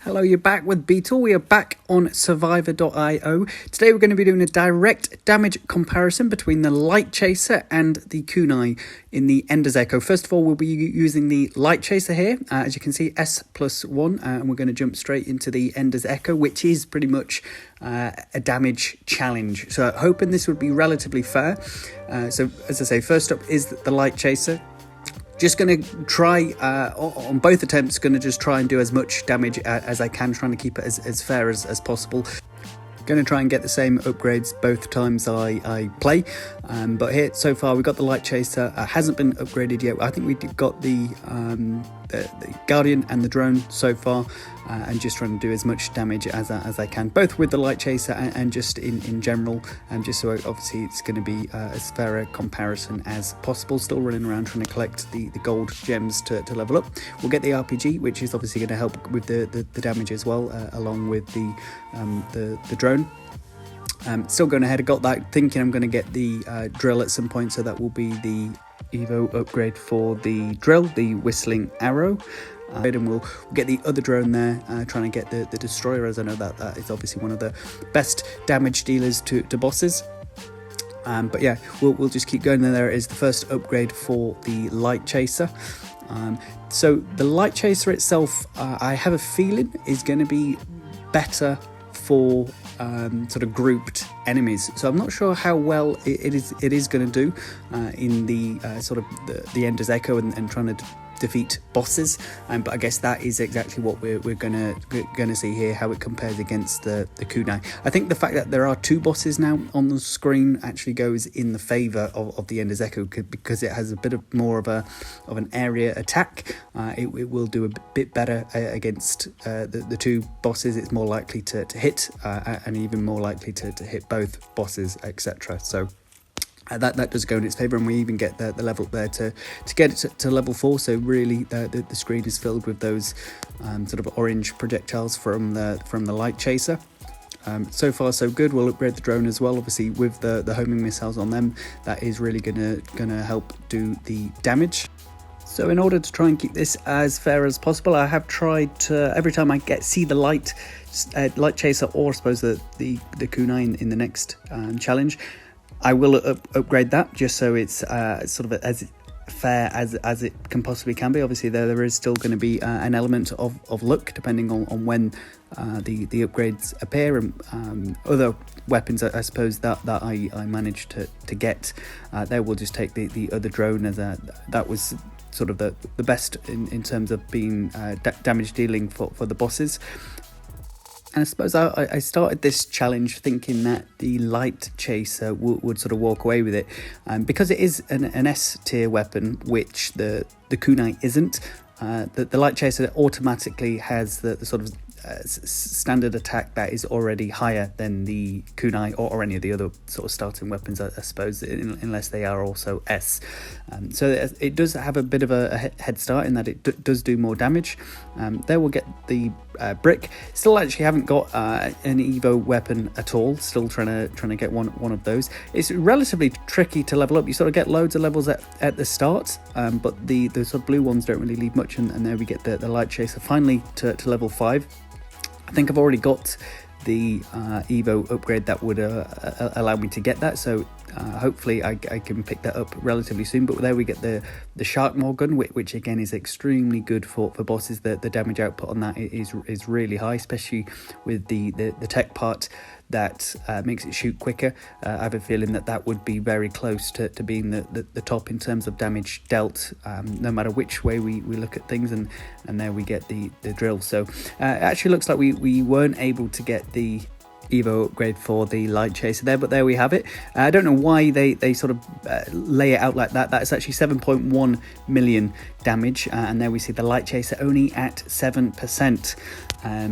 Hello, you're back with Beatle. We are back on Survivor.io. Today we're going to be doing a direct damage comparison between the Light Chaser and the Kunai in the Ender's Echo. First of all, we'll be using the Light Chaser here. As you can see, S+1, and we're going to jump straight into the Ender's Echo, which is pretty much a damage challenge. So hoping this would be relatively fair. So as I say, first up is the Light Chaser. Just going to try, on both attempts, going to just try and do as much damage as I can, trying to keep it as fair as possible. Going to try and get the same upgrades both times I play. But here, so far, we've got the Light Chaser. Hasn't been upgraded yet. I think we got the Guardian and the Drone so far. And just trying to do as much damage as I can, both with the Light Chaser and just in general, just so obviously it's going to be as fair a comparison as possible. Still running around trying to collect the gold gems to level up. We'll get the RPG, which is obviously going to help with the damage as well, along with the drone. Still going ahead, I got that thinking I'm going to get the drill at some point, so that will be the Evo upgrade for the drill, the whistling arrow. And we'll get the other drone there, trying to get the destroyer, as I know that is obviously one of the best damage dealers to bosses. But yeah, we'll just keep going. There is the first upgrade for the Light Chaser. So the Light Chaser itself, I have a feeling is going to be better for sort of grouped enemies. So I'm not sure how well it is going to do in the sort of the Ender's Echo and trying to defeat bosses, but I guess that is exactly what we're gonna see here, how it compares against the Kunai. I think the fact that there are two bosses now on the screen actually goes in the favour of the Ender's Echo, because it has a bit of more of an area attack. It will do a bit better against the two bosses. It's more likely to hit, and even more likely to hit both bosses, etc. So that does go in its favour, and we even get the level there to get it to level 4. So really, the screen is filled with those sort of orange projectiles from the Light Chaser. So far so good. We'll upgrade the drone as well. Obviously, with the homing missiles on them, that is really gonna help do the damage. So in order to try and keep this as fair as possible, I have tried to, every time I see the Light Chaser, or I suppose the Kunai in the next challenge, I will upgrade that, just so it's sort of as fair as it can possibly can be. Obviously, there is still going to be an element of luck, depending on when the upgrades appear, and other weapons, I suppose, that I managed to get. There we'll just take the other drone, as that was sort of the best in terms of being damage dealing for the bosses. And I suppose I started this challenge thinking that the Light Chaser would sort of walk away with it, because it is an S tier weapon, which the Kunai isn't. The Light Chaser automatically has the sort of standard attack that is already higher than the Kunai or any of the other sort of starting weapons, I suppose, unless they are also S. So it does have a bit of a head start in that it does do more damage. There we'll get the brick. Still actually haven't got an Evo weapon at all. Still trying to get one of those. It's relatively tricky to level up. You sort of get loads of levels at the start, but the sort of blue ones don't really leave much, and there we get the Light Chaser finally to level 5. I think I've already got the Evo upgrade that would allow me to get that, so hopefully I can pick that up relatively soon. But there we get the Sharkmaw gun, which again is extremely good for bosses. The damage output on that is really high, especially with the tech part that makes it shoot quicker. I have a feeling that would be very close to being the top in terms of damage dealt, no matter which way we look at things. And there we get the drill. So it actually looks like we weren't able to get the Evo upgrade for the Light Chaser there, but there we have it. I don't know why they sort of lay it out like that. That's actually 7.1 million damage, and there we see the Light Chaser only at 7%.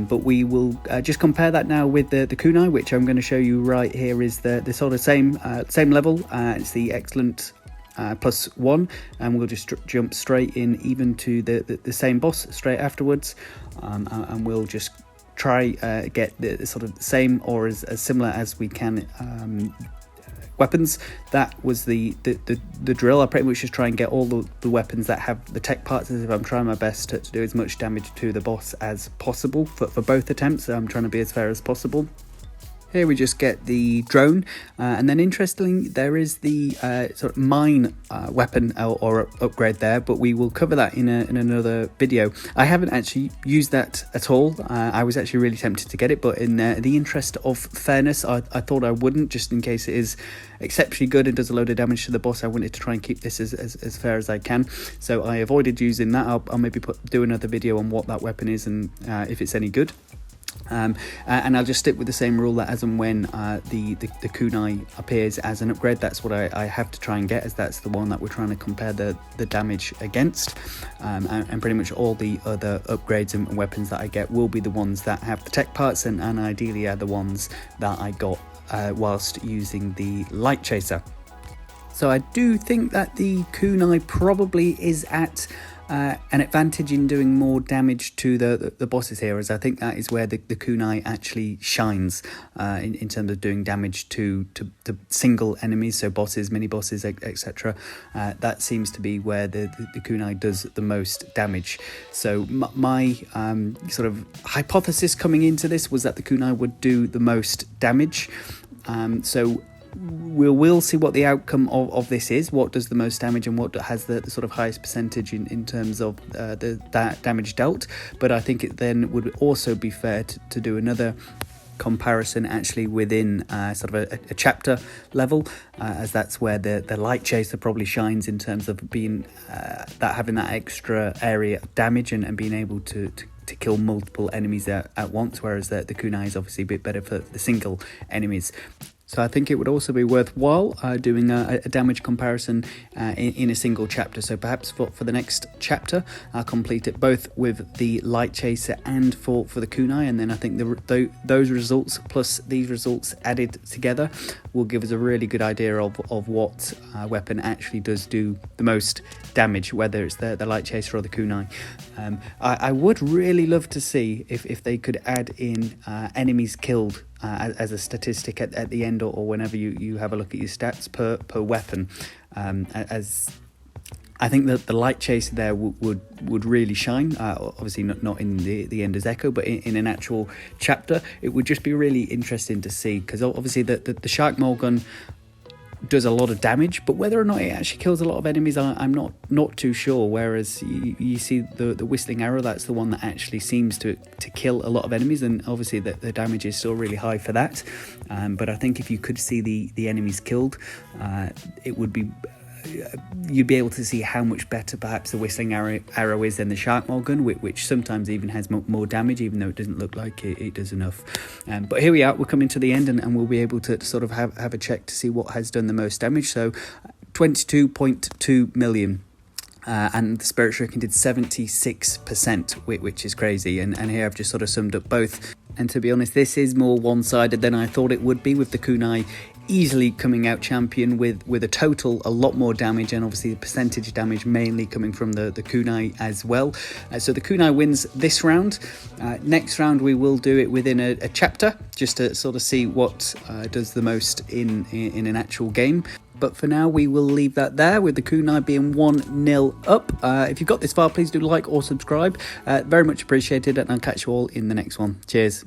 But we will just compare that now with the Kunai, which I'm going to show you right here is the sort of same level. It's the excellent +1, and we'll just jump straight in even to the same boss straight afterwards, and we'll just try get the sort of same or as similar as we can weapons. That was the drill. I pretty much just try and get all the weapons that have the tech parts, as if I'm trying my best to do as much damage to the boss as possible for both attempts. I'm trying to be as fair as possible. Here we just get the drone, and then interestingly there is the sort of mine weapon or upgrade there, but we will cover that in another video. I haven't actually used that at all. I was actually really tempted to get it, but in the interest of fairness, I thought I wouldn't, just in case it is exceptionally good and does a load of damage to the boss. I wanted to try and keep this as fair as I can, so I avoided using that. I'll maybe do another video on what that weapon is and if it's any good. And I'll just stick with the same rule that as and when the kunai appears as an upgrade, that's what I have to try and get, as that's the one that we're trying to compare the damage against, and pretty much all the other upgrades and weapons that I get will be the ones that have the tech parts, and ideally are the ones that I got whilst using the light chaser. So I do think that the kunai probably is at an advantage in doing more damage to the bosses here, as I think that is where the kunai actually shines in terms of doing damage to single enemies, so bosses, mini bosses, etc. That seems to be where the kunai does the most damage. So my sort of hypothesis coming into this was that the kunai would do the most damage. So we'll see what the outcome of this is, what does the most damage and what has the sort of highest percentage in terms of that damage dealt. But I think it then would also be fair to do another comparison actually within sort of a chapter level, as that's where the light chaser probably shines in terms of being having that extra area of damage and being able to kill multiple enemies at once, whereas the kunai is obviously a bit better for the single enemies. So I think it would also be worthwhile doing a damage comparison in a single chapter. So perhaps for the next chapter, I'll complete it both with the light chaser and for the kunai, and then I think those results plus these results added together will give us a really good idea of what weapon actually does do the most damage, whether it's the light chaser or the kunai. I would really love to see if they could add in enemies killed as a statistic at the end, or whenever you have a look at your stats per weapon, as I think that the light chaser there would really shine. Obviously not in the Ender's Echo, but in an actual chapter, it would just be really interesting to see, because obviously the shark maul gun does a lot of damage, but whether or not it actually kills a lot of enemies, I'm not too sure. Whereas you see the whistling arrow, that's the one that actually seems to kill a lot of enemies, and obviously the damage is still really high for that. But I think if you could see the enemies killed, it would be you'd be able to see how much better perhaps the whistling arrow is than the shark maul gun, which sometimes even has more damage, even though it doesn't look like it does enough. But here we are, we're coming to the end, and we'll be able to sort of have a check to see what has done the most damage. So 22.2 million. And the Spirit Shuriken did 76%, which is crazy. And here I've just sort of summed up both. And to be honest, this is more one-sided than I thought it would be, with the kunai easily coming out champion with a total a lot more damage, and obviously the percentage damage mainly coming from the kunai as well. So the kunai wins this round. Next round we will do it within a chapter, just to sort of see what does the most in an actual game. But for now, we will leave that there, with the kunai being 1-0 up. If you've got this far, please do like or subscribe. Very much appreciated, and I'll catch you all in the next one. Cheers.